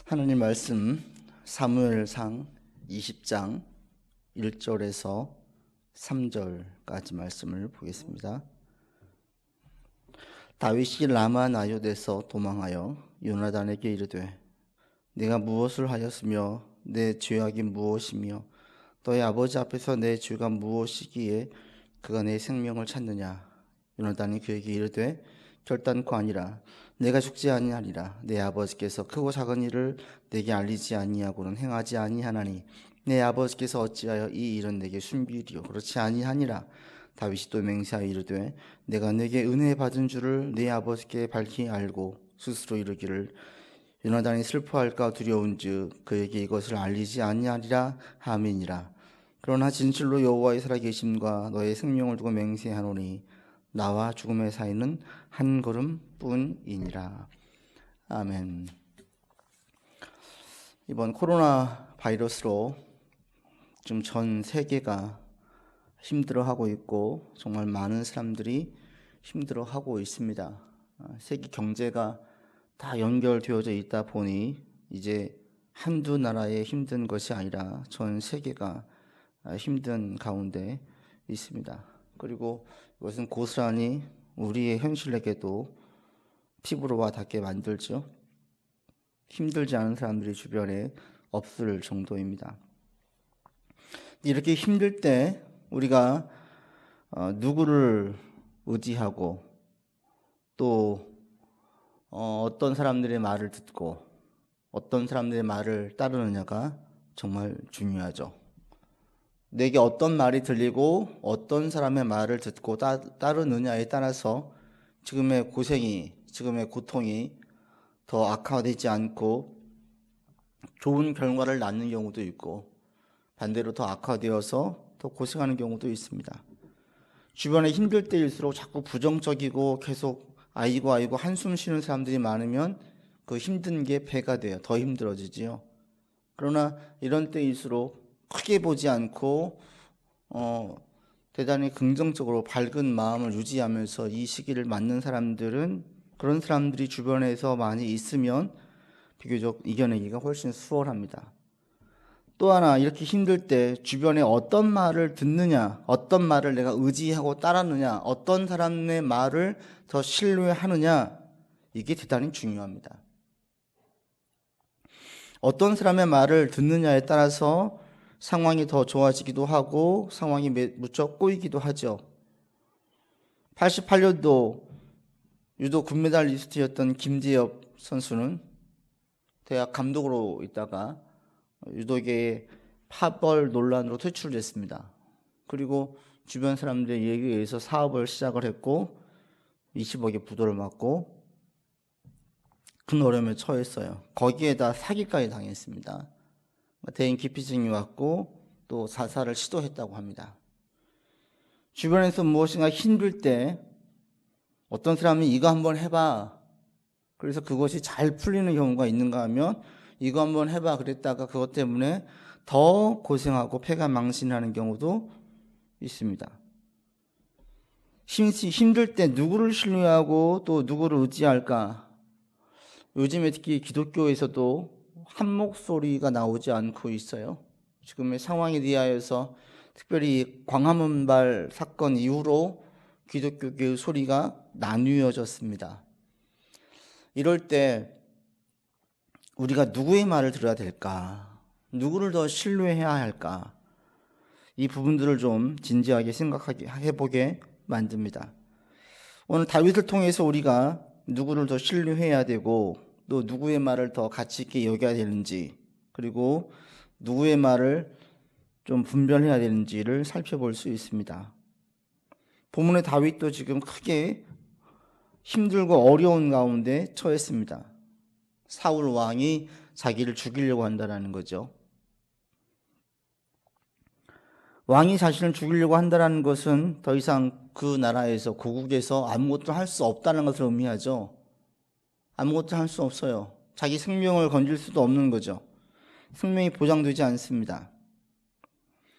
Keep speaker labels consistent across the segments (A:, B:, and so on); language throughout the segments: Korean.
A: 하나님 말씀 사무엘상 20장 1절에서 3절까지 말씀을 보겠습니다. 다윗이 라마 나요대에서 도망하여 요나단에게 이르되 내가 무엇을 하였으며 내 죄악이 무엇이며 너의 아버지 앞에서 내 죄가 무엇이기에 그가 내 생명을 찾느냐. 요나단이 그에게 이르되 결단코 아니라 내가 죽지 아니하리라. 내 아버지께서 크고 작은 일을 내게 알리지 아니하고는 행하지 아니하나니 내 아버지께서 어찌하여 이 일은 내게 숨기리요. 그렇지 아니하니라. 다윗이 또 맹세하여 이르되 내가 내게 은혜 받은 줄을 내 아버지께 밝히 알고 스스로 이르기를 요나단이 슬퍼할까 두려운즉 그에게 이것을 알리지 아니하리라 하민이라. 그러나 진실로 여호와의 살아계심과 너의 생명을 두고 맹세하노니 나와 죽음의 사이는 한 걸음뿐이니라. 아멘. 이번 코로나 바이러스로 지금 전 세계가 힘들어하고 있고 정말 많은 사람들이 힘들어하고 있습니다. 세계 경제가 다 연결되어져 있다 보니 이제 한두 나라의 힘든 것이 아니라 전 세계가 힘든 가운데 있습니다. 그리고 이것은 고스란히 우리의 현실에게도 피부로 와 닿게 만들죠. 힘들지 않은 사람들이 주변에 없을 정도입니다. 이렇게 힘들 때 우리가 누구를 의지하고 또 어떤 사람들의 말을 듣고 어떤 사람들의 말을 따르느냐가 정말 중요하죠. 내게 어떤 말이 들리고 어떤 사람의 말을 듣고 따르느냐에 따라서 지금의 고생이, 지금의 고통이 더 악화되지 않고 좋은 결과를 낳는 경우도 있고 반대로 더 악화되어서 더 고생하는 경우도 있습니다. 주변에 힘들 때일수록 자꾸 부정적이고 계속 아이고 한숨 쉬는 사람들이 많으면 그 힘든 게 배가 돼요. 더 힘들어지지요. 그러나 이런 때일수록 크게 보지 않고 대단히 긍정적으로 밝은 마음을 유지하면서 이 시기를 맞는 사람들은 그런 사람들이 주변에서 많이 있으면 비교적 이겨내기가 훨씬 수월합니다. 또 하나 이렇게 힘들 때 주변에 어떤 말을 듣느냐, 어떤 말을 내가 의지하고 따르느냐, 어떤 사람의 말을 더 신뢰하느냐, 이게 대단히 중요합니다. 어떤 사람의 말을 듣느냐에 따라서 상황이 더 좋아지기도 하고 상황이 무척 꼬이기도 하죠. 88년도 유도 금메달리스트였던 김재엽 선수는 대학 감독으로 있다가 유도계의 파벌 논란으로 퇴출됐습니다. 그리고 주변 사람들의 얘기에 의해서 사업을 시작을 했고 20억의 부도를 맞고 큰 어려움에 처했어요. 거기에다 사기까지 당했습니다. 대인 기피증이 왔고 또 자살을 시도했다고 합니다. 주변에서 무엇인가 힘들 때 어떤 사람이 이거 한번 해봐. 그래서 그것이 잘 풀리는 경우가 있는가 하면 이거 한번 해봐 그랬다가 그것 때문에 더 고생하고 패가 망신하는 경우도 있습니다. 힘들 때 누구를 신뢰하고 또 누구를 의지할까? 요즘에 특히 기독교에서도 한 목소리가 나오지 않고 있어요. 지금의 상황에 대하여서 특별히 광화문발 사건 이후로 기독교계의 소리가 나뉘어졌습니다. 이럴 때 우리가 누구의 말을 들어야 될까? 누구를 더 신뢰해야 할까? 이 부분들을 좀 진지하게 생각하게 해보게 만듭니다. 오늘 다윗을 통해서 우리가 누구를 더 신뢰해야 되고 또 누구의 말을 더 가치 있게 여겨야 되는지 그리고 누구의 말을 좀 분별해야 되는지를 살펴볼 수 있습니다. 본문의 다윗도 지금 크게 힘들고 어려운 가운데 처했습니다. 사울 왕이 자기를 죽이려고 한다는 거죠. 왕이 자신을 죽이려고 한다는 것은 더 이상 그 나라에서 고국에서 아무것도 할 수 없다는 것을 의미하죠. 아무것도 할 수 없어요. 자기 생명을 건질 수도 없는 거죠. 생명이 보장되지 않습니다.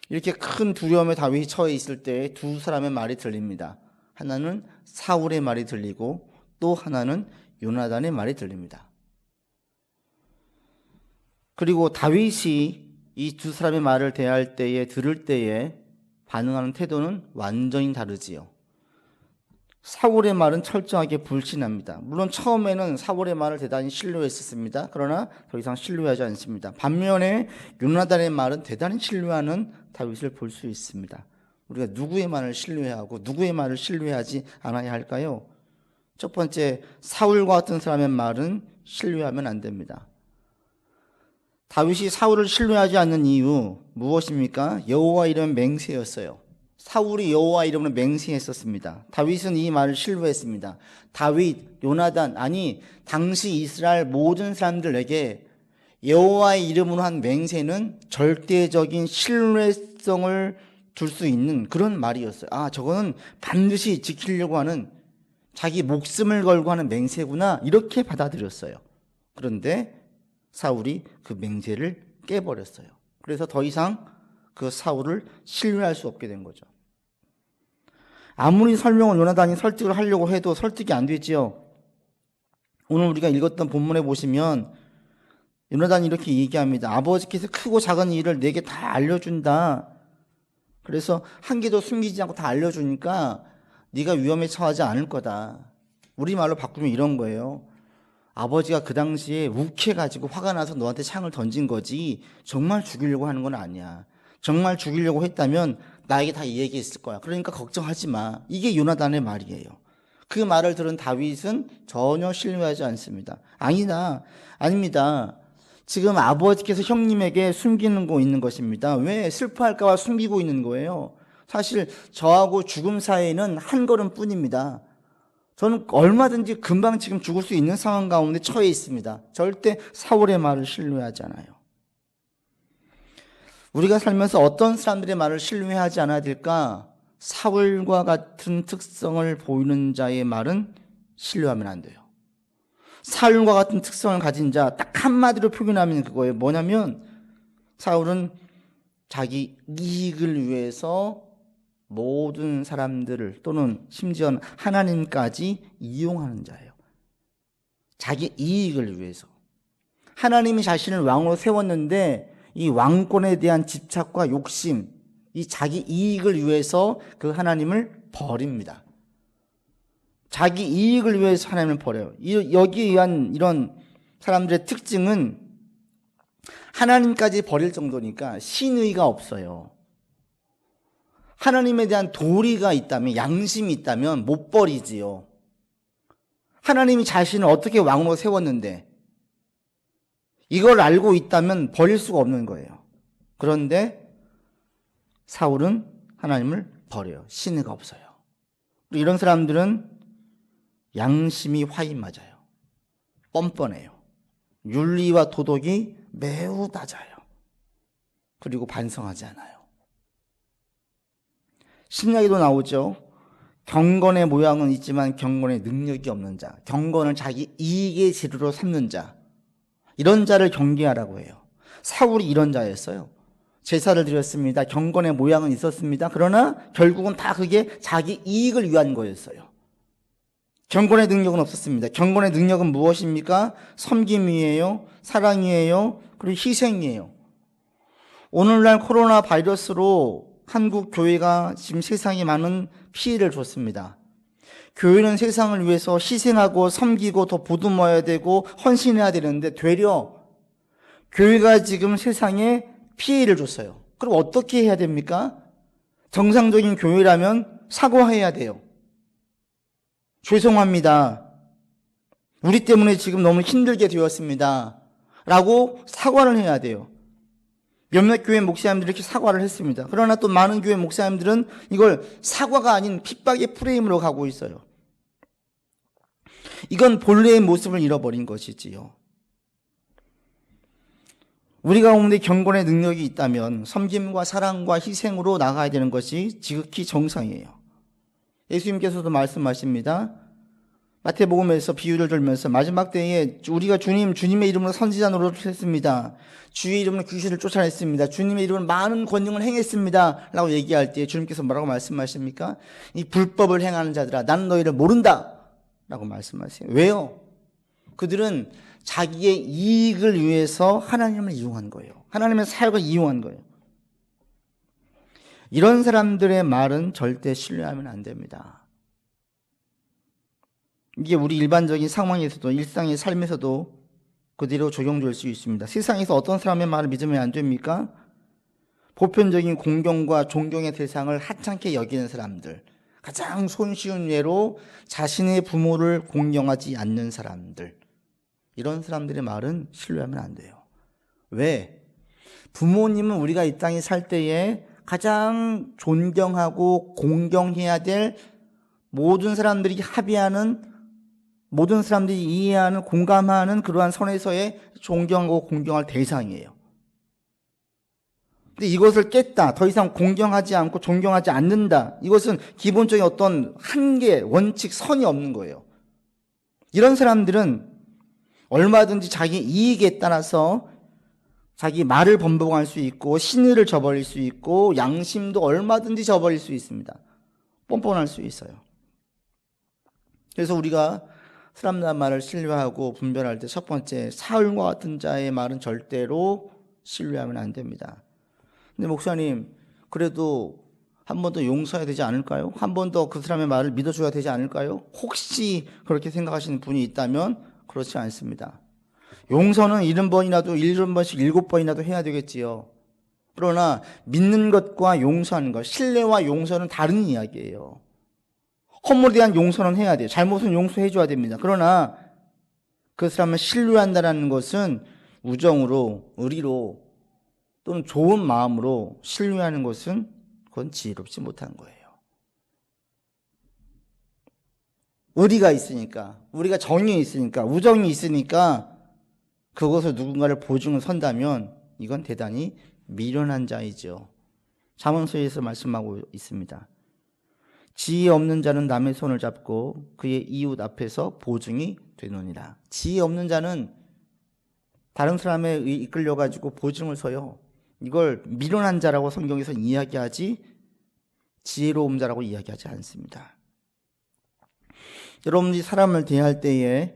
A: 이렇게 큰 두려움에 다윗이 처해 있을 때 두 사람의 말이 들립니다. 하나는 사울의 말이 들리고 또 하나는 요나단의 말이 들립니다. 그리고 다윗이 이 두 사람의 말을 대할 때에, 들을 때에 반응하는 태도는 완전히 다르지요. 사울의 말은 철저하게 불신합니다. 물론 처음에는 사울의 말을 대단히 신뢰했었습니다. 그러나 더 이상 신뢰하지 않습니다. 반면에 요나단의 말은 대단히 신뢰하는 다윗을 볼 수 있습니다. 우리가 누구의 말을 신뢰하고 누구의 말을 신뢰하지 않아야 할까요? 첫 번째, 사울과 같은 사람의 말은 신뢰하면 안 됩니다. 다윗이 사울을 신뢰하지 않는 이유 무엇입니까? 여호와 이름 맹세였어요. 사울이 여호와 이름으로 맹세했었습니다. 다윗은 이 말을 신뢰했습니다. 다윗, 요나단, 아니 당시 이스라엘 모든 사람들에게 여호와의 이름으로 한 맹세는 절대적인 신뢰성을 줄 수 있는 그런 말이었어요. 아, 저거는 반드시 지키려고 하는, 자기 목숨을 걸고 하는 맹세구나, 이렇게 받아들였어요. 그런데 사울이 그 맹세를 깨버렸어요. 그래서 더 이상 그 사울을 신뢰할 수 없게 된 거죠. 아무리 설명을 요나단이 설득을 하려고 해도 설득이 안 되지요. 오늘 우리가 읽었던 본문에 보시면 요나단이 이렇게 얘기합니다. 아버지께서 크고 작은 일을 내게 다 알려준다. 그래서 한 개도 숨기지 않고 다 알려주니까 네가 위험에 처하지 않을 거다. 우리말로 바꾸면 이런 거예요. 아버지가 그 당시에 욱해가지고 화가 나서 너한테 창을 던진 거지 정말 죽이려고 하는 건 아니야. 정말 죽이려고 했다면 나에게 다 얘기했을 거야. 그러니까 걱정하지 마. 이게 요나단의 말이에요. 그 말을 들은 다윗은 전혀 신뢰하지 않습니다. 아닙니다. 지금 아버지께서 형님에게 숨기는 거 있는 것입니다. 왜? 슬퍼할까 봐 숨기고 있는 거예요. 사실 저하고 죽음 사이에는 한 걸음뿐입니다. 저는 얼마든지 금방 지금 죽을 수 있는 상황 가운데 처해 있습니다. 절대 사울의 말을 신뢰하지 않아요. 우리가 살면서 어떤 사람들의 말을 신뢰하지 않아야 될까? 사울과 같은 특성을 보이는 자의 말은 신뢰하면 안 돼요. 사울과 같은 특성을 가진 자, 딱 한마디로 표현하면 그거예요. 뭐냐면 사울은 자기 이익을 위해서 모든 사람들을, 또는 심지어는 하나님까지 이용하는 자예요. 자기 이익을 위해서. 하나님이 자신을 왕으로 세웠는데 이 왕권에 대한 집착과 욕심, 이 자기 이익을 위해서 그 하나님을 버립니다. 자기 이익을 위해서 하나님을 버려요. 여기에 의한 이런 사람들의 특징은 하나님까지 버릴 정도니까 신의가 없어요. 하나님에 대한 도리가 있다면, 양심이 있다면 못 버리지요. 하나님이 자신을 어떻게 왕으로 세웠는데 이걸 알고 있다면 버릴 수가 없는 거예요. 그런데 사울은 하나님을 버려요. 신의가 없어요. 이런 사람들은 양심이 화인 맞아요. 뻔뻔해요. 윤리와 도덕이 매우 낮아요. 그리고 반성하지 않아요. 신약에도 나오죠. 경건의 모양은 있지만 경건의 능력이 없는 자, 경건을 자기 이익의 재료로 삼는 자, 이런 자를 경계하라고 해요. 사울이 이런 자였어요. 제사를 드렸습니다. 경건의 모양은 있었습니다. 그러나 결국은 다 그게 자기 이익을 위한 거였어요. 경건의 능력은 없었습니다. 경건의 능력은 무엇입니까? 섬김이에요, 사랑이에요, 그리고 희생이에요. 오늘날 코로나 바이러스로 한국 교회가 지금 세상에 많은 피해를 줬습니다. 교회는 세상을 위해서 희생하고 섬기고 더 보듬어야 되고 헌신해야 되는데 되려 교회가 지금 세상에 피해를 줬어요. 그럼 어떻게 해야 됩니까? 정상적인 교회라면 사과해야 돼요. 죄송합니다. 우리 때문에 지금 너무 힘들게 되었습니다. 라고 사과를 해야 돼요. 몇몇 교회 목사님들이 이렇게 사과를 했습니다. 그러나 또 많은 교회 목사님들은 이걸 사과가 아닌 핍박의 프레임으로 가고 있어요. 이건 본래의 모습을 잃어버린 것이지요. 우리 가운데 경건의 능력이 있다면 섬김과 사랑과 희생으로 나가야 되는 것이 지극히 정상이에요. 예수님께서도 말씀하십니다. 마태복음에서 비유를 들면서 마지막 때에 우리가 주님의 이름으로 선지자 노릇을 했습니다. 주의 이름으로 귀신을 쫓아냈습니다. 주님의 이름으로 많은 권능을 행했습니다. 라고 얘기할 때 주님께서 뭐라고 말씀하십니까? 이 불법을 행하는 자들아, 나는 너희를 모른다. 라고 말씀하세요. 왜요? 그들은 자기의 이익을 위해서 하나님을 이용한 거예요. 하나님의 사역을 이용한 거예요. 이런 사람들의 말은 절대 신뢰하면 안 됩니다. 이게 우리 일반적인 상황에서도, 일상의 삶에서도 그대로 적용될 수 있습니다. 세상에서 어떤 사람의 말을 믿으면 안 됩니까? 보편적인 공경과 존경의 대상을 하찮게 여기는 사람들, 가장 손쉬운 예로 자신의 부모를 공경하지 않는 사람들, 이런 사람들의 말은 신뢰하면 안 돼요. 왜? 부모님은 우리가 이 땅에 살 때에 가장 존경하고 공경해야 될, 모든 사람들이 합의하는, 모든 사람들이 이해하는, 공감하는 그러한 선에서의 존경하고 공경할 대상이에요. 근데 이것을 깼다, 더 이상 공경하지 않고 존경하지 않는다, 이것은 기본적인 어떤 한계, 원칙, 선이 없는 거예요. 이런 사람들은 얼마든지 자기 이익에 따라서 자기 말을 번복할 수 있고, 신의를 저버릴 수 있고, 양심도 얼마든지 저버릴 수 있습니다. 뻔뻔할 수 있어요. 그래서 우리가 사람들 말을 신뢰하고 분별할 때 첫 번째, 사울과 같은 자의 말은 절대로 신뢰하면 안 됩니다. 근데 목사님, 그래도 한 번 더 용서해야 되지 않을까요? 한 번 더 그 사람의 말을 믿어줘야 되지 않을까요? 혹시 그렇게 생각하시는 분이 있다면 그렇지 않습니다. 용서는 70번이라도 70번씩 7번이라도 해야 되겠지요. 그러나 믿는 것과 용서하는 것, 신뢰와 용서는 다른 이야기예요. 허물에 대한 용서는 해야 돼요. 잘못은 용서해 줘야 됩니다. 그러나 그 사람을 신뢰한다는 것은 우정으로, 의리로, 또는 좋은 마음으로 신뢰하는 것은 그건 지혜롭지 못한 거예요. 의리가 있으니까, 우리가 정이 있으니까, 우정이 있으니까 그것을 누군가를 보증을 선다면 이건 대단히 미련한 자이죠. 잠언서에서 말씀하고 있습니다. 지혜 없는 자는 남의 손을 잡고 그의 이웃 앞에서 보증이 되느니라. 지혜 없는 자는 다른 사람에 이끌려가지고 보증을 서요. 이걸 미련한 자라고 성경에서 이야기하지 지혜로운 자라고 이야기하지 않습니다. 여러분이 사람을 대할 때에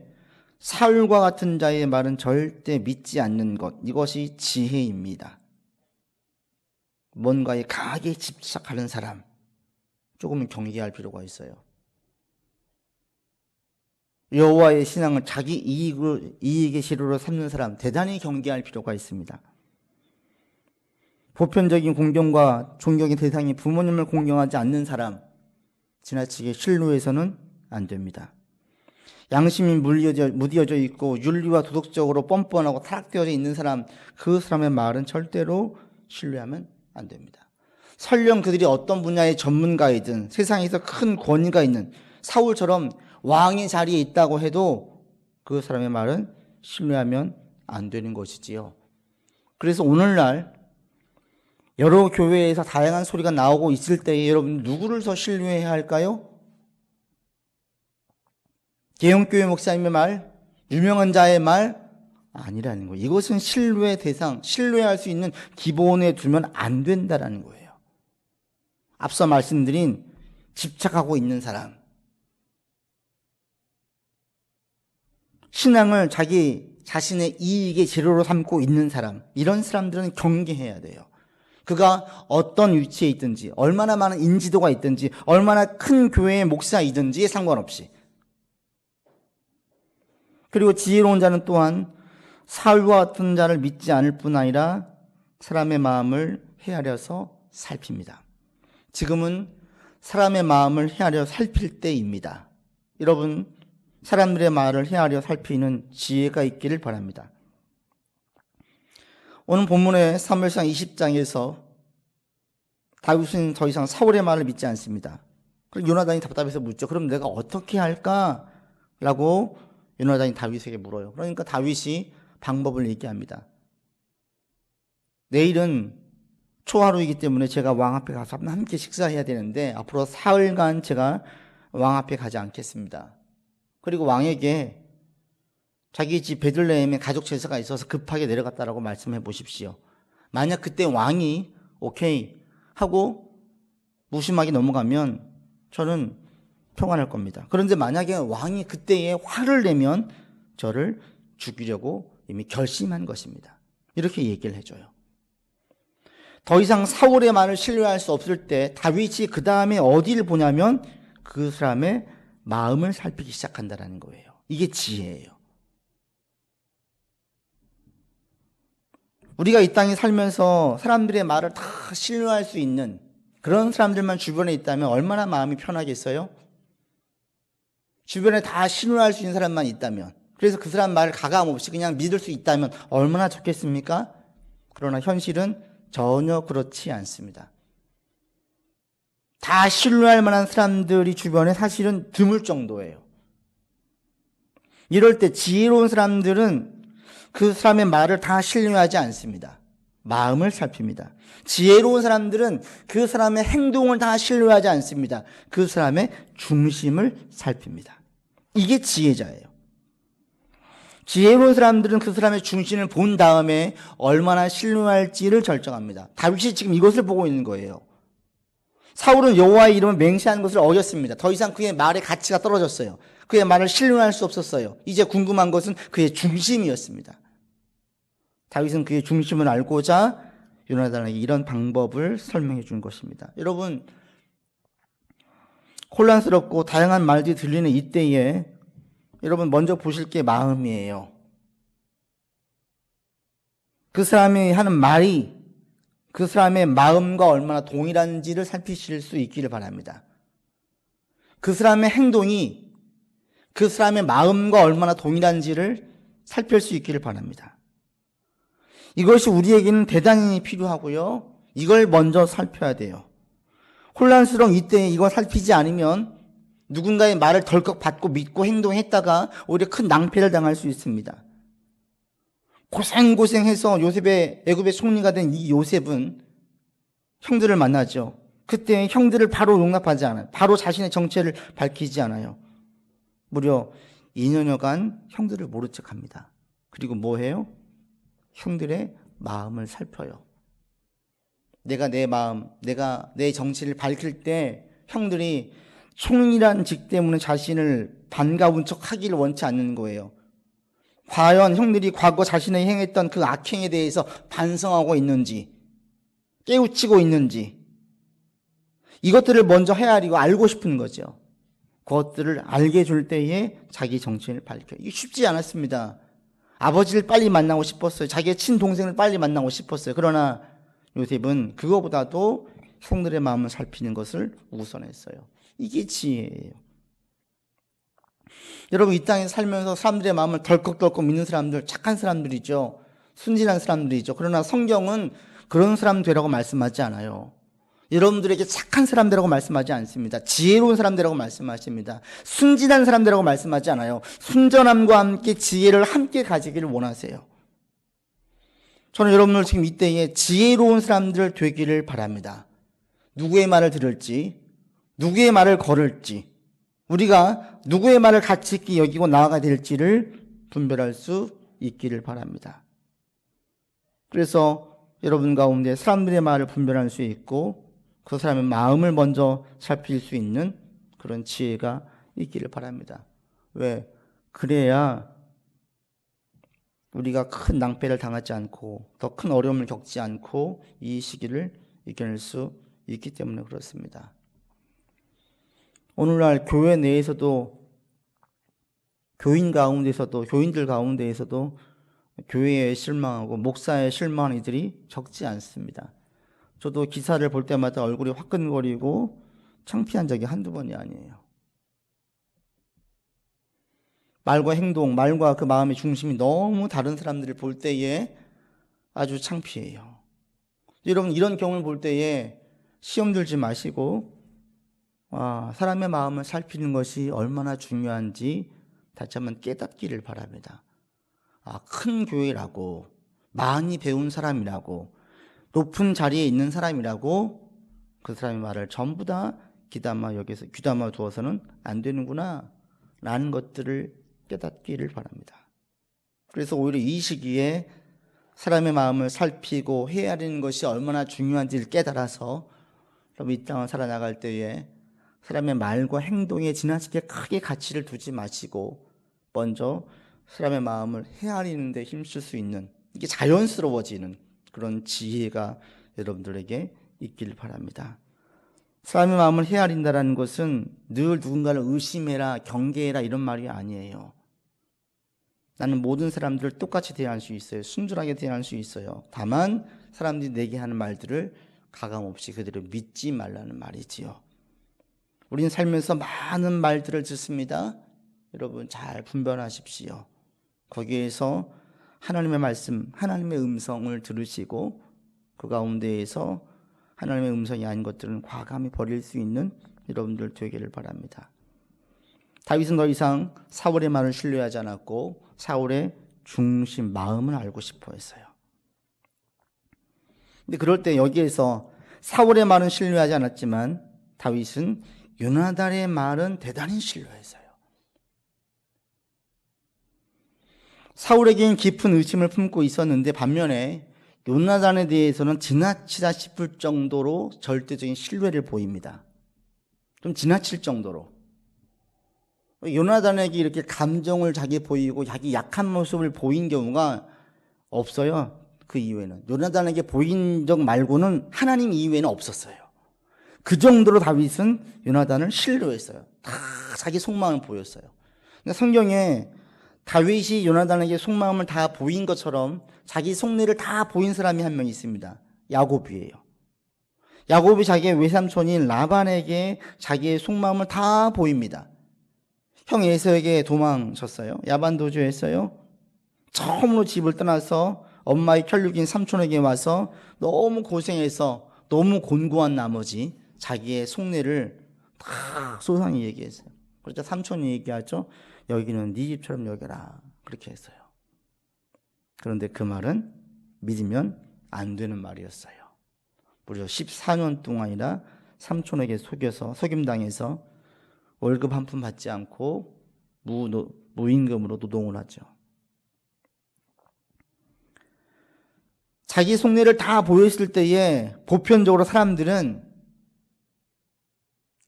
A: 사울과 같은 자의 말은 절대 믿지 않는 것, 이것이 지혜입니다. 뭔가에 강하게 집착하는 사람, 조금은 경계할 필요가 있어요. 여호와의 신앙을 자기 이익의 실효로 삼는 사람, 대단히 경계할 필요가 있습니다. 보편적인 공경과 존경의 대상이 부모님을 공경하지 않는 사람, 지나치게 신뢰해서는 안 됩니다. 양심이 무디어져 있고 윤리와 도덕적으로 뻔뻔하고 타락되어져 있는 사람, 그 사람의 말은 절대로 신뢰하면 안 됩니다. 설령 그들이 어떤 분야의 전문가이든 세상에서 큰 권위가 있는 사울처럼 왕의 자리에 있다고 해도 그 사람의 말은 신뢰하면 안 되는 것이지요. 그래서 오늘날 여러 교회에서 다양한 소리가 나오고 있을 때에 여러분 누구를 더 신뢰해야 할까요? 개용교회 목사님의 말, 유명한 자의 말 아니라는 거예요. 이것은 신뢰의 대상, 신뢰할 수 있는 기본에 두면 안 된다는 거예요. 앞서 말씀드린 집착하고 있는 사람, 신앙을 자기 자신의 이익의 재료로 삼고 있는 사람, 이런 사람들은 경계해야 돼요. 그가 어떤 위치에 있든지, 얼마나 많은 인지도가 있든지, 얼마나 큰 교회의 목사이든지에 상관없이. 그리고 지혜로운 자는 또한 사울과 같은 자를 믿지 않을 뿐 아니라 사람의 마음을 헤아려서 살핍니다. 지금은 사람의 마음을 헤아려 살필 때입니다. 여러분, 사람들의 말을 헤아려 살피는 지혜가 있기를 바랍니다. 오늘 본문의 사무엘상 20장에서 다윗은 더 이상 사울의 말을 믿지 않습니다. 그럼 요나단이 답답해서 묻죠. 그럼 내가 어떻게 할까? 라고 요나단이 다윗에게 물어요. 그러니까 다윗이 방법을 얘기합니다. 내일은 초하루이기 때문에 제가 왕 앞에 가서 함께 식사해야 되는데 앞으로 사흘간 제가 왕 앞에 가지 않겠습니다. 그리고 왕에게 자기 집 베들레헴에 가족 제사가 있어서 급하게 내려갔다라고 말씀해 보십시오. 만약 그때 왕이 오케이 하고 무심하게 넘어가면 저는 평안할 겁니다. 그런데 만약에 왕이 그때에 화를 내면 저를 죽이려고 이미 결심한 것입니다. 이렇게 얘기를 해줘요. 더 이상 사울의 말을 신뢰할 수 없을 때 다윗이 그 다음에 어디를 보냐면 그 사람의 마음을 살피기 시작한다는 거예요. 이게 지혜예요. 우리가 이 땅에 살면서 사람들의 말을 다 신뢰할 수 있는 그런 사람들만 주변에 있다면 얼마나 마음이 편하겠어요? 주변에 다 신뢰할 수 있는 사람만 있다면, 그래서 그 사람 말을 가감없이 그냥 믿을 수 있다면 얼마나 좋겠습니까? 그러나 현실은 전혀 그렇지 않습니다. 다 신뢰할 만한 사람들이 주변에 사실은 드물 정도예요. 이럴 때 지혜로운 사람들은 그 사람의 말을 다 신뢰하지 않습니다. 마음을 살핍니다. 지혜로운 사람들은 그 사람의 행동을 다 신뢰하지 않습니다. 그 사람의 중심을 살핍니다. 이게 지혜자예요. 지혜로운 사람들은 그 사람의 중심을 본 다음에 얼마나 신뢰할지를 결정합니다. 다윗이 지금 이것을 보고 있는 거예요. 사울은 여호와의 이름을 맹세한 것을 어겼습니다. 더 이상 그의 말의 가치가 떨어졌어요. 그의 말을 신뢰할 수 없었어요. 이제 궁금한 것은 그의 중심이었습니다. 다윗은 그의 중심을 알고자 요나단에게 이런 방법을 설명해 준 것입니다. 여러분, 혼란스럽고 다양한 말들이 들리는 이때에 여러분 먼저 보실 게 마음이에요. 그 사람이 하는 말이 그 사람의 마음과 얼마나 동일한지를 살피실 수 있기를 바랍니다. 그 사람의 행동이 그 사람의 마음과 얼마나 동일한지를 살필 수 있기를 바랍니다. 이것이 우리에게는 대단히 필요하고요. 이걸 먼저 살펴야 돼요. 혼란스러운 이때에 이걸 살피지 않으면 누군가의 말을 덜컥 받고 믿고 행동했다가 오히려 큰 낭패를 당할 수 있습니다. 고생고생해서 애굽의 총리가 된 이 요셉은 형들을 만나죠. 그때 형들을 바로 용납하지 않아요. 바로 자신의 정체를 밝히지 않아요. 무려 2년여간 형들을 모른 척합니다. 그리고 뭐 해요? 형들의 마음을 살펴요. 내가 내 마음, 내가 내 정체를 밝힐 때 형들이 총리란 직 때문에 자신을 반가운 척 하기를 원치 않는 거예요. 과연 형들이 과거 자신이 행했던 그 악행에 대해서 반성하고 있는지, 깨우치고 있는지, 이것들을 먼저 헤아리고 알고 싶은 거죠. 그것들을 알게 줄 때에 자기 정체를 밝혀요. 이게 쉽지 않았습니다. 아버지를 빨리 만나고 싶었어요. 자기의 친동생을 빨리 만나고 싶었어요. 그러나 요셉은 그거보다도 형들의 마음을 살피는 것을 우선했어요. 이게 지혜예요. 여러분, 이 땅에 살면서 사람들의 마음을 덜컥덜컥 믿는 사람들, 착한 사람들이죠. 순진한 사람들이죠. 그러나 성경은 그런 사람 되라고 말씀하지 않아요. 여러분들에게 착한 사람들이라고 말씀하지 않습니다. 지혜로운 사람들이라고 말씀하십니다. 순진한 사람들이라고 말씀하지 않아요. 순전함과 함께 지혜를 함께 가지기를 원하세요. 저는 여러분들 지금 이때에 지혜로운 사람들 되기를 바랍니다. 누구의 말을 들을지, 누구의 말을 걸을지, 우리가 누구의 말을 가치 있게 여기고 나아가야 될지를 분별할 수 있기를 바랍니다. 그래서 여러분 가운데 사람들의 말을 분별할 수 있고 그 사람의 마음을 먼저 살필 수 있는 그런 지혜가 있기를 바랍니다. 왜? 그래야 우리가 큰 낭패를 당하지 않고 더 큰 어려움을 겪지 않고 이 시기를 이겨낼 수 있기 때문에 그렇습니다. 오늘날 교회 내에서도 교인들 가운데에서도 교회에 실망하고 목사에 실망하는 이들이 적지 않습니다. 저도 기사를 볼 때마다 얼굴이 화끈거리고 창피한 적이 한두 번이 아니에요. 말과 행동, 말과 그 마음의 중심이 너무 다른 사람들을 볼 때에 아주 창피해요. 여러분, 이런 경험을 볼 때에 시험 들지 마시고 사람의 마음을 살피는 것이 얼마나 중요한지 다시 한번 깨닫기를 바랍니다. 큰 교회라고, 많이 배운 사람이라고, 높은 자리에 있는 사람이라고 그 사람의 말을 전부 다 귀담아 두어서는 안 되는구나 라는 것들을 깨닫기를 바랍니다. 그래서 오히려 이 시기에 사람의 마음을 살피고 헤아리는 것이 얼마나 중요한지를 깨달아서 이 땅을 살아나갈 때에 사람의 말과 행동에 지나치게 크게 가치를 두지 마시고 먼저 사람의 마음을 헤아리는 데 힘쓸 수 있는, 이게 자연스러워지는 그런 지혜가 여러분들에게 있길 바랍니다. 사람의 마음을 헤아린다는 것은 늘 누군가를 의심해라, 경계해라 이런 말이 아니에요. 나는 모든 사람들을 똑같이 대할 수 있어요. 순전하게 대할 수 있어요. 다만 사람들이 내게 하는 말들을 가감없이 그들을 믿지 말라는 말이지요. 우리는 살면서 많은 말들을 듣습니다. 여러분 잘 분별하십시오. 거기에서 하나님의 말씀, 하나님의 음성을 들으시고 그 가운데에서 하나님의 음성이 아닌 것들은 과감히 버릴 수 있는 여러분들 되기를 바랍니다. 다윗은 더 이상 사울의 말을 신뢰하지 않았고 사울의 중심, 마음을 알고 싶어 했어요. 근데 그럴 때 여기에서 사울의 말은 신뢰하지 않았지만 다윗은 요나단의 말은 대단히 신뢰했어요. 사울에게는 깊은 의심을 품고 있었는데 반면에 요나단에 대해서는 지나치다 싶을 정도로 절대적인 신뢰를 보입니다. 좀 지나칠 정도로. 요나단에게 이렇게 감정을 자기 보이고 자기 약한 모습을 보인 경우가 없어요. 그 이후에는 요나단에게 보인 적 말고는 하나님 이후에는 없었어요. 그 정도로 다윗은 요나단을 신뢰했어요. 다 자기 속마음을 보였어요. 근데 성경에 다윗이 요나단에게 속마음을 다 보인 것처럼 자기 속내를 다 보인 사람이 한 명 있습니다. 야곱이에요. 야곱이 자기의 외삼촌인 라반에게 자기의 속마음을 다 보입니다. 형 에서에게 도망쳤어요. 야반도주했어요. 처음으로 집을 떠나서 엄마의 혈육인 삼촌에게 와서 너무 고생해서 너무 곤고한 나머지 자기의 속내를 다 소상히 얘기했어요. 그러자 삼촌이 얘기하죠. 여기는 네 집처럼 여겨라. 그렇게 했어요. 그런데 그 말은 믿으면 안 되는 말이었어요. 무려 14년 동안이나 삼촌에게 속임당해서 월급 한 푼 받지 않고 무임금으로 노동을 하죠. 자기 속내를 다 보였을 때에 보편적으로 사람들은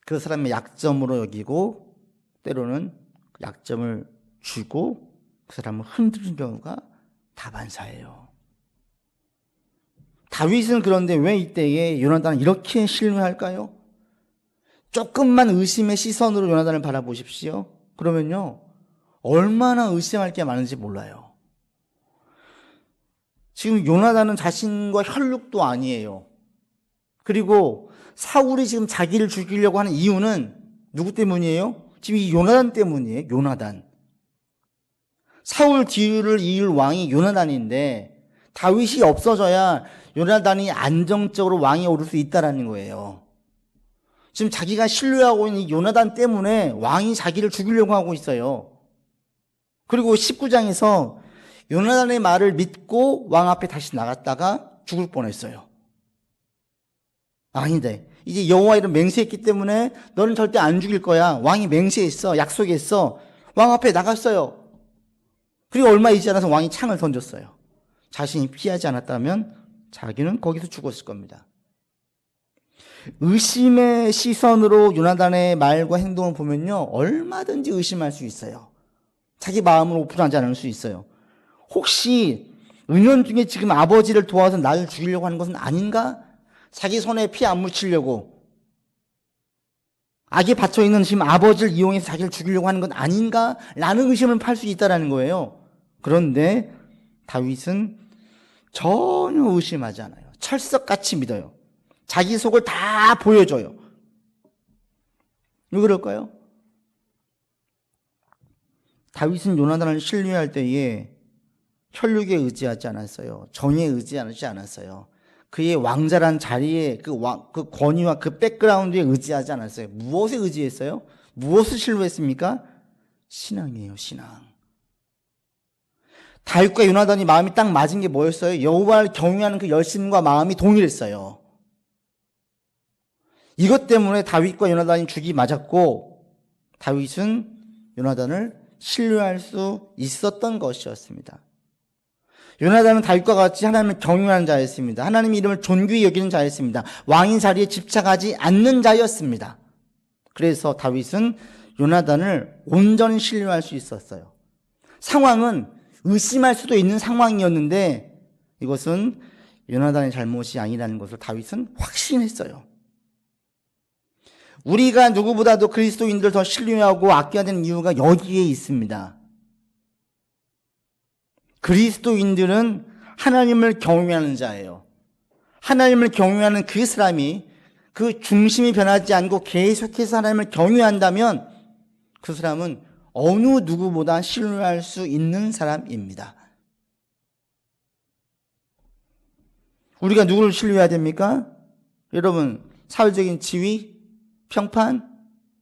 A: 그 사람의 약점으로 여기고 때로는 약점을 주고 그 사람을 흔드는 경우가 다반사예요. 다윗은 그런데 왜 이때에 요나단을 이렇게 신뢰할까요? 조금만 의심의 시선으로 요나단을 바라보십시오. 그러면요 얼마나 의심할 게 많은지 몰라요. 지금 요나단은 자신과 혈육도 아니에요. 그리고 사울이 지금 자기를 죽이려고 하는 이유는 누구 때문이에요? 지금 이 요나단 때문이에요. 요나단. 사울 뒤를 이을 왕이 요나단인데 다윗이 없어져야 요나단이 안정적으로 왕에 오를 수 있다는 거예요. 지금 자기가 신뢰하고 있는 이 요나단 때문에 왕이 자기를 죽이려고 하고 있어요. 그리고 19장에서 요나단의 말을 믿고 왕 앞에 다시 나갔다가 죽을 뻔했어요. 아닌데 이제 여호와 이름 맹세했기 때문에 너는 절대 안 죽일 거야. 왕이 맹세했어. 약속했어. 왕 앞에 나갔어요. 그리고 얼마 있지 않아서 왕이 창을 던졌어요. 자신이 피하지 않았다면 자기는 거기서 죽었을 겁니다. 의심의 시선으로 요나단의 말과 행동을 보면요 얼마든지 의심할 수 있어요. 자기 마음을 오픈하지 않을 수 있어요. 혹시 은연중에 지금 아버지를 도와서 나를 죽이려고 하는 것은 아닌가? 자기 손에 피 안 묻히려고 악에 받쳐있는 지금 아버지를 이용해서 자기를 죽이려고 하는 건 아닌가? 라는 의심을 팔 수 있다는 거예요. 그런데 다윗은 전혀 의심하지 않아요. 철석같이 믿어요. 자기 속을 다 보여줘요. 왜 그럴까요? 다윗은 요나단을 신뢰할 때에 혈육에 의지하지 않았어요. 정에 의지하지 않았어요. 그의 왕자란 자리에 그 권위와 그 백그라운드에 의지하지 않았어요. 무엇에 의지했어요? 무엇을 신뢰했습니까? 신앙이에요. 신앙. 다윗과 요나단이 마음이 딱 맞은 게 뭐였어요? 여호와를 경외하는 그 열심과 마음이 동일했어요. 이것 때문에 다윗과 요나단이 죽이 맞았고 다윗은 요나단을 신뢰할 수 있었던 것이었습니다. 요나단은 다윗과 같이 하나님을 경외하는 자였습니다. 하나님의 이름을 존귀히 여기는 자였습니다. 왕인 자리에 집착하지 않는 자였습니다. 그래서 다윗은 요나단을 온전히 신뢰할 수 있었어요. 상황은 의심할 수도 있는 상황이었는데 이것은 요나단의 잘못이 아니라는 것을 다윗은 확신했어요. 우리가 누구보다도 그리스도인들을 더 신뢰하고 아껴야 되는 이유가 여기에 있습니다. 그리스도인들은 하나님을 경외하는 자예요. 하나님을 경외하는 그 사람이 그 중심이 변하지 않고 계속해서 하나님을 경외한다면 그 사람은 어느 누구보다 신뢰할 수 있는 사람입니다. 우리가 누구를 신뢰해야 됩니까? 여러분, 사회적인 지위, 평판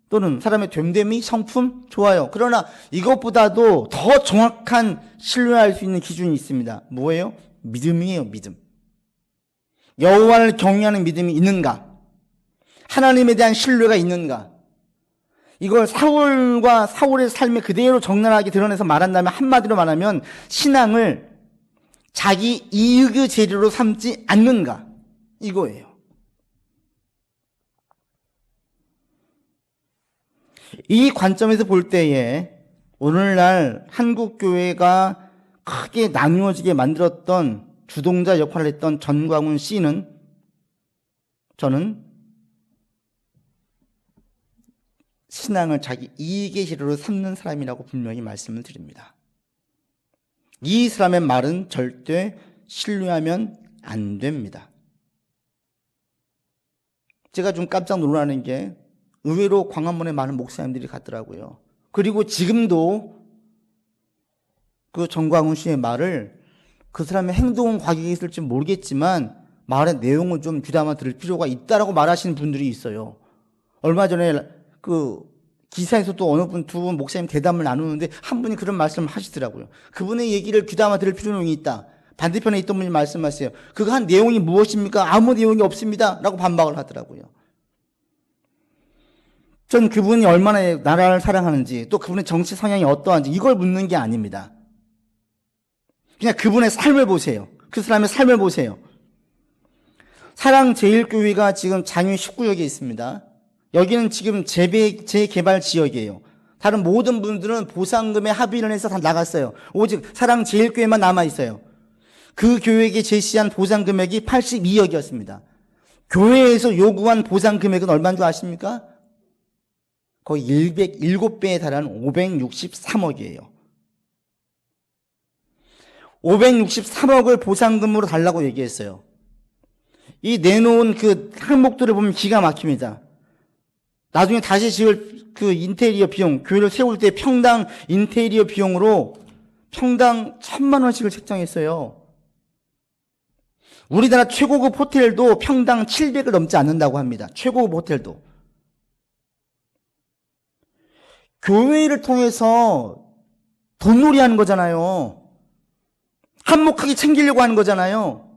A: 또는 사람의 됨됨이, 성품 좋아요. 그러나 이것보다도 더 정확한 신뢰할 수 있는 기준이 있습니다. 뭐예요? 믿음이에요. 믿음. 여호와를 경외하는 믿음이 있는가? 하나님에 대한 신뢰가 있는가? 이걸 사울의 삶에 그대로 적나라하게 드러내서 말한다면, 한마디로 말하면 신앙을 자기 이익의 재료로 삼지 않는가? 이거예요. 이 관점에서 볼 때에 오늘날 한국교회가 크게 나누어지게 만들었던 주동자 역할을 했던 전광훈 씨는 저는 신앙을 자기 이익의 재료로 삼는 사람이라고 분명히 말씀을 드립니다. 이 사람의 말은 절대 신뢰하면 안 됩니다. 제가 좀 깜짝 놀라는 게 의외로 광화문에 많은 목사님들이 갔더라고요. 그리고 지금도 그 전광훈 씨의 말을 그 사람의 행동은 과격히 있을지 모르겠지만 말의 내용은 좀 귀담아 들을 필요가 있다라고 말하시는 분들이 있어요. 얼마 전에 그 기사에서 또 어느 분, 두 분 목사님 대담을 나누는데 한 분이 그런 말씀을 하시더라고요. 그분의 얘기를 귀담아 들을 필요는 있다. 반대편에 있던 분이 말씀하세요. 그거 한 내용이 무엇입니까? 아무 내용이 없습니다. 라고 반박을 하더라고요. 전 그분이 얼마나 나라를 사랑하는지 또 그분의 정치 성향이 어떠한지 이걸 묻는 게 아닙니다. 그냥 그분의 삶을 보세요. 그 사람의 삶을 보세요. 사랑제일교회가 지금 장유 19역에 있습니다. 여기는 지금 재개발 지역이에요. 다른 모든 분들은 보상금에 합의를 해서 다 나갔어요. 오직 사랑제일교회만 남아있어요. 그 교회에게 제시한 보상 금액이 82억이었습니다. 교회에서 요구한 보상 금액은 얼마인 줄 아십니까? 거의 107배에 달하는 563억이에요. 563억을 보상금으로 달라고 얘기했어요. 이 내놓은 그 항목들을 보면 기가 막힙니다. 나중에 다시 지을 그 인테리어 비용, 교회를 세울 때 평당 인테리어 비용으로 평당 1,000만 원씩을 책정했어요. 우리나라 최고급 호텔도 평당 700을 넘지 않는다고 합니다. 최고급 호텔도. 교회를 통해서 돈놀이 하는 거잖아요. 한몫하게 챙기려고 하는 거잖아요.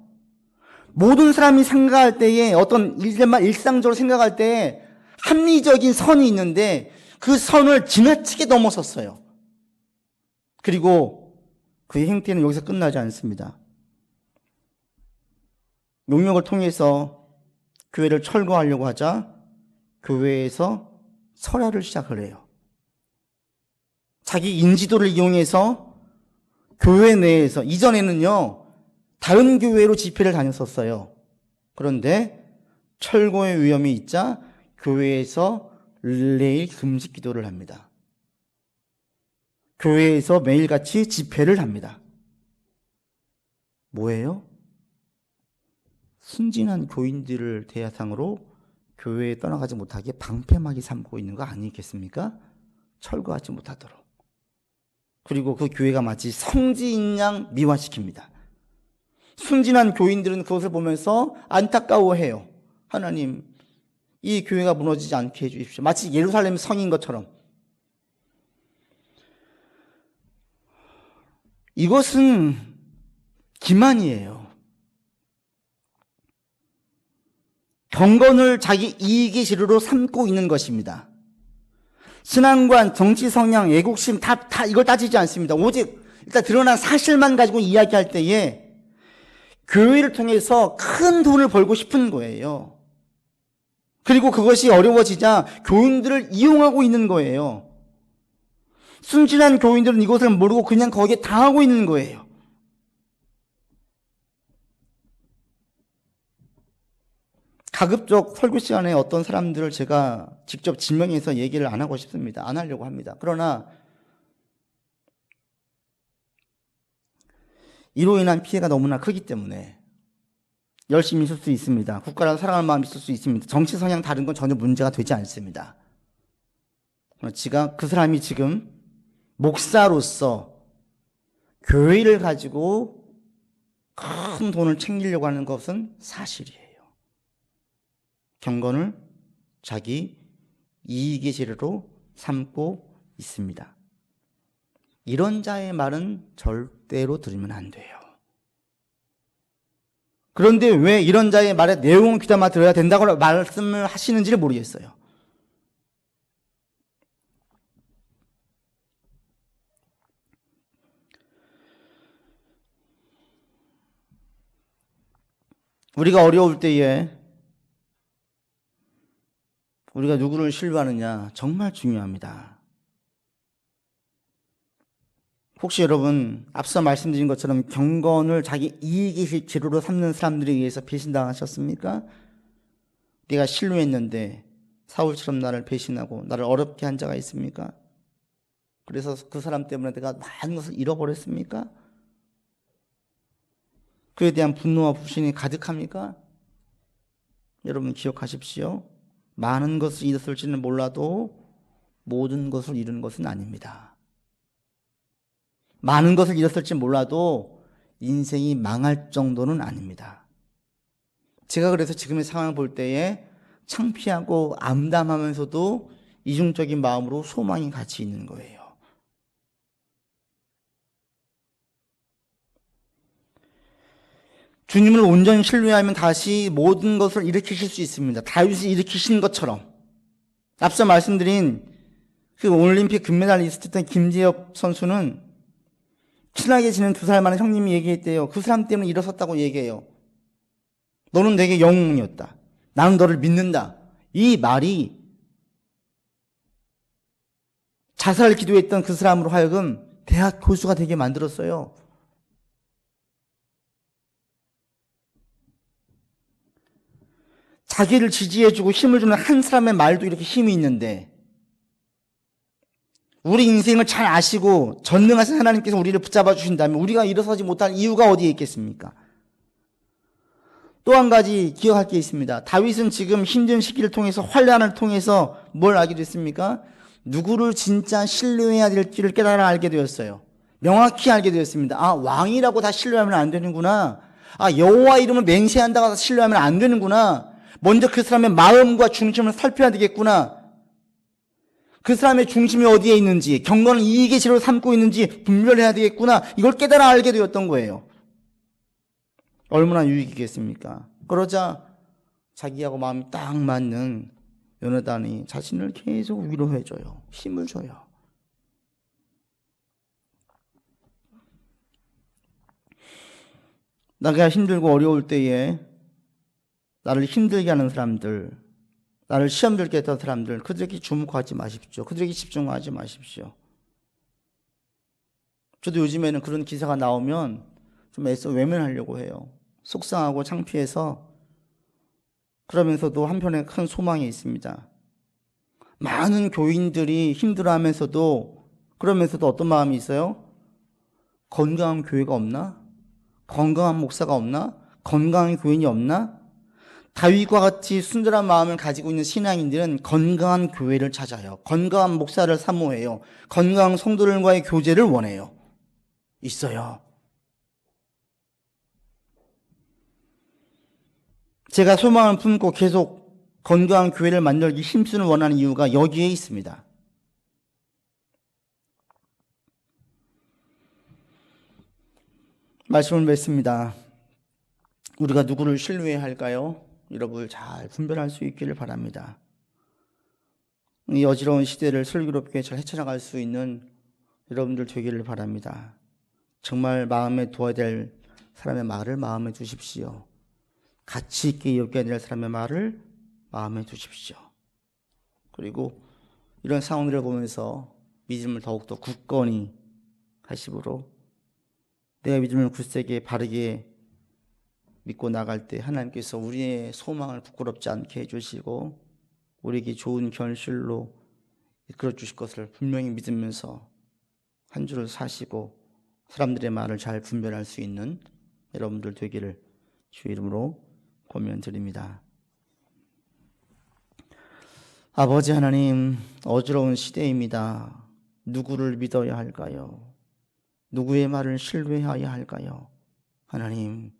A: 모든 사람이 생각할 때에 어떤 일상적으로 생각할 때에 합리적인 선이 있는데 그 선을 지나치게 넘어섰어요. 그리고 그의 행태는 여기서 끝나지 않습니다. 용역을 통해서 교회를 철거하려고 하자 교회에서 설화를 시작을 해요. 자기 인지도를 이용해서 교회 내에서, 이전에는요 다른 교회로 집회를 다녔었어요. 그런데 철거의 위험이 있자 교회에서 매일 금식 기도를 합니다. 교회에서 매일같이 집회를 합니다. 뭐예요? 순진한 교인들을 대상으로 교회에 떠나가지 못하게 방패막이 삼고 있는 거 아니겠습니까? 철거하지 못하도록. 그리고 그 교회가 마치 성지인 양 미화시킵니다. 순진한 교인들은 그것을 보면서 안타까워해요. 하나님, 이 교회가 무너지지 않게 해주십시오. 마치 예루살렘 성인 것처럼. 이것은 기만이에요. 경건을 자기 이익의 재료로 삼고 있는 것입니다. 신앙관, 정치 성향, 애국심 다 이걸 따지지 않습니다. 오직 일단 드러난 사실만 가지고 이야기할 때에 교회를 통해서 큰 돈을 벌고 싶은 거예요. 그리고 그것이 어려워지자 교인들을 이용하고 있는 거예요. 순진한 교인들은 이것을 모르고 그냥 거기에 당하고 있는 거예요. 가급적 설교 시간에 어떤 사람들을 제가 직접 지명해서 얘기를 안 하고 싶습니다. 안 하려고 합니다. 그러나 이로 인한 피해가 너무나 크기 때문에 열심히 있을 수 있습니다. 국가를 사랑하는 마음이 있을 수 있습니다. 정치 성향 다른 건 전혀 문제가 되지 않습니다. 그 사람이 지금 목사로서 교회를 가지고 큰 돈을 챙기려고 하는 것은 사실이에요. 경건을 자기 이익의 재료로 삼고 있습니다. 이런 자의 말은 절대로 들으면 안 돼요. 그런데 왜 이런 자의 말에 내용을 귀담아 들어야 된다고 말씀을 하시는지를 모르겠어요. 우리가 어려울 때에 우리가 누구를 신뢰하느냐 정말 중요합니다. 혹시 여러분 앞서 말씀드린 것처럼 경건을 자기 이익의 재료로 삼는 사람들에 의해서 배신당하셨습니까? 내가 신뢰했는데 사울처럼 나를 배신하고 나를 어렵게 한 자가 있습니까? 그래서 그 사람 때문에 내가 많은 것을 잃어버렸습니까? 그에 대한 분노와 불신이 가득합니까? 여러분 기억하십시오. 많은 것을 잃었을지는 몰라도 모든 것을 잃은 것은 아닙니다. 많은 것을 잃었을지 몰라도 인생이 망할 정도는 아닙니다. 제가 그래서 지금의 상황을 볼 때에 창피하고 암담하면서도 이중적인 마음으로 소망이 같이 있는 거예요. 주님을 온전히 신뢰하면 다시 모든 것을 일으키실 수 있습니다. 다윗이 일으키신 것처럼. 앞서 말씀드린 그 올림픽 금메달리스트였던 김재엽 선수는 친하게 지낸 2살 많은 형님이 얘기했대요. 그 사람 때문에 일어섰다고 얘기해요. 너는 내게 영웅이었다. 나는 너를 믿는다. 이 말이 자살 기도했던 그 사람으로 하여금 대학 교수가 되게 만들었어요. 자기를 지지해주고 힘을 주는 한 사람의 말도 이렇게 힘이 있는데 우리 인생을 잘 아시고 전능하신 하나님께서 우리를 붙잡아 주신다면 우리가 일어서지 못할 이유가 어디에 있겠습니까? 또 한 가지 기억할 게 있습니다. 다윗은 지금 힘든 시기를 통해서 환난을 통해서 뭘 알게 됐습니까? 누구를 진짜 신뢰해야 될지를 깨달아 알게 되었어요. 명확히 알게 되었습니다. 아, 왕이라고 다 신뢰하면 안 되는구나. 아, 여호와 이름을 맹세한다고 다 신뢰하면 안 되는구나. 먼저 그 사람의 마음과 중심을 살펴야 되겠구나. 그 사람의 중심이 어디에 있는지, 경건을 이익의 재료로 삼고 있는지 분별해야 되겠구나. 이걸 깨달아 알게 되었던 거예요. 얼마나 유익이겠습니까? 그러자 자기하고 마음이 딱 맞는 요나단이 자신을 계속 위로해줘요. 힘을 줘요. 내가 힘들고 어려울 때에 나를 힘들게 하는 사람들, 나를 시험 들게 했던 사람들, 그들에게 주목하지 마십시오. 그들에게 집중하지 마십시오. 저도 요즘에는 그런 기사가 나오면 좀 애써 외면하려고 해요. 속상하고 창피해서. 그러면서도 한편에 큰 소망이 있습니다. 많은 교인들이 힘들어하면서도 그러면서도 어떤 마음이 있어요? 건강한 교회가 없나? 건강한 목사가 없나? 건강한 교인이 없나? 다윗과 같이 순전한 마음을 가지고 있는 신앙인들은 건강한 교회를 찾아요. 건강한 목사를 사모해요. 건강한 성도들과의 교제를 원해요. 있어요. 제가 소망을 품고 계속 건강한 교회를 만들기 힘쓰는 원하는 이유가 여기에 있습니다. 말씀을 맺습니다. 우리가 누구를 신뢰해야 할까요? 여러분 잘 분별할 수 있기를 바랍니다. 이 어지러운 시대를 슬기롭게 잘 헤쳐나갈 수 있는 여러분들 되기를 바랍니다. 정말 마음에 두어야 될 사람의 말을 마음에 두십시오. 가치 있게 여겨야 될 사람의 말을 마음에 두십시오. 그리고 이런 상황들을 보면서 믿음을 더욱더 굳건히 하심으로 내가 믿음을 굳세게 바르게 믿고 나갈 때 하나님께서 우리의 소망을 부끄럽지 않게 해주시고 우리에게 좋은 결실로 이끌어 주실 것을 분명히 믿으면서 한 주를 사시고 사람들의 말을 잘 분별할 수 있는 여러분들 되기를 주의 이름으로 권면드립니다. 아버지 하나님, 어지러운 시대입니다. 누구를 믿어야 할까요? 누구의 말을 신뢰해야 할까요? 하나님,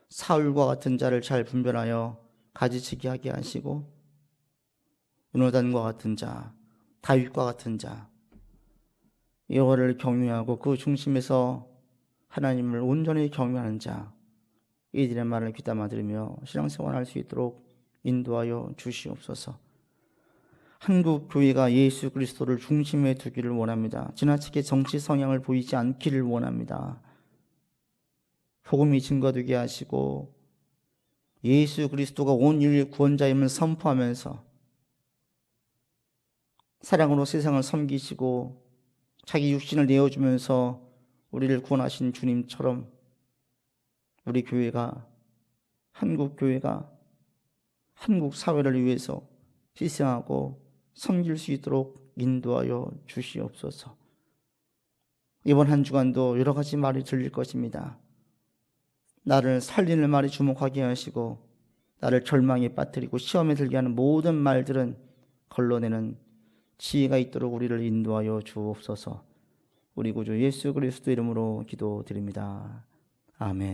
A: 사울과 같은 자를 잘 분별하여 가지치기 하게 하시고 요나단과 같은 자, 다윗과 같은 자, 여호와를 경외하고 그 중심에서 하나님을 온전히 경외하는 자, 이들의 말을 귀담아 들으며 신앙생활할 수 있도록 인도하여 주시옵소서. 한국 교회가 예수 그리스도를 중심에 두기를 원합니다. 지나치게 정치 성향을 보이지 않기를 원합니다. 복음이 증거되게 하시고 예수 그리스도가 온 인류의 구원자임을 선포하면서 사랑으로 세상을 섬기시고 자기 육신을 내어주면서 우리를 구원하신 주님처럼 우리 교회가, 한국 교회가 한국 사회를 위해서 희생하고 섬길 수 있도록 인도하여 주시옵소서. 이번 한 주간도 여러 가지 말이 들릴 것입니다. 나를 살리는 말이 주목하게 하시고 나를 절망에 빠뜨리고 시험에 들게 하는 모든 말들은 걸러내는 지혜가 있도록 우리를 인도하여 주옵소서. 우리 구주 예수 그리스도 이름으로 기도드립니다. 아멘.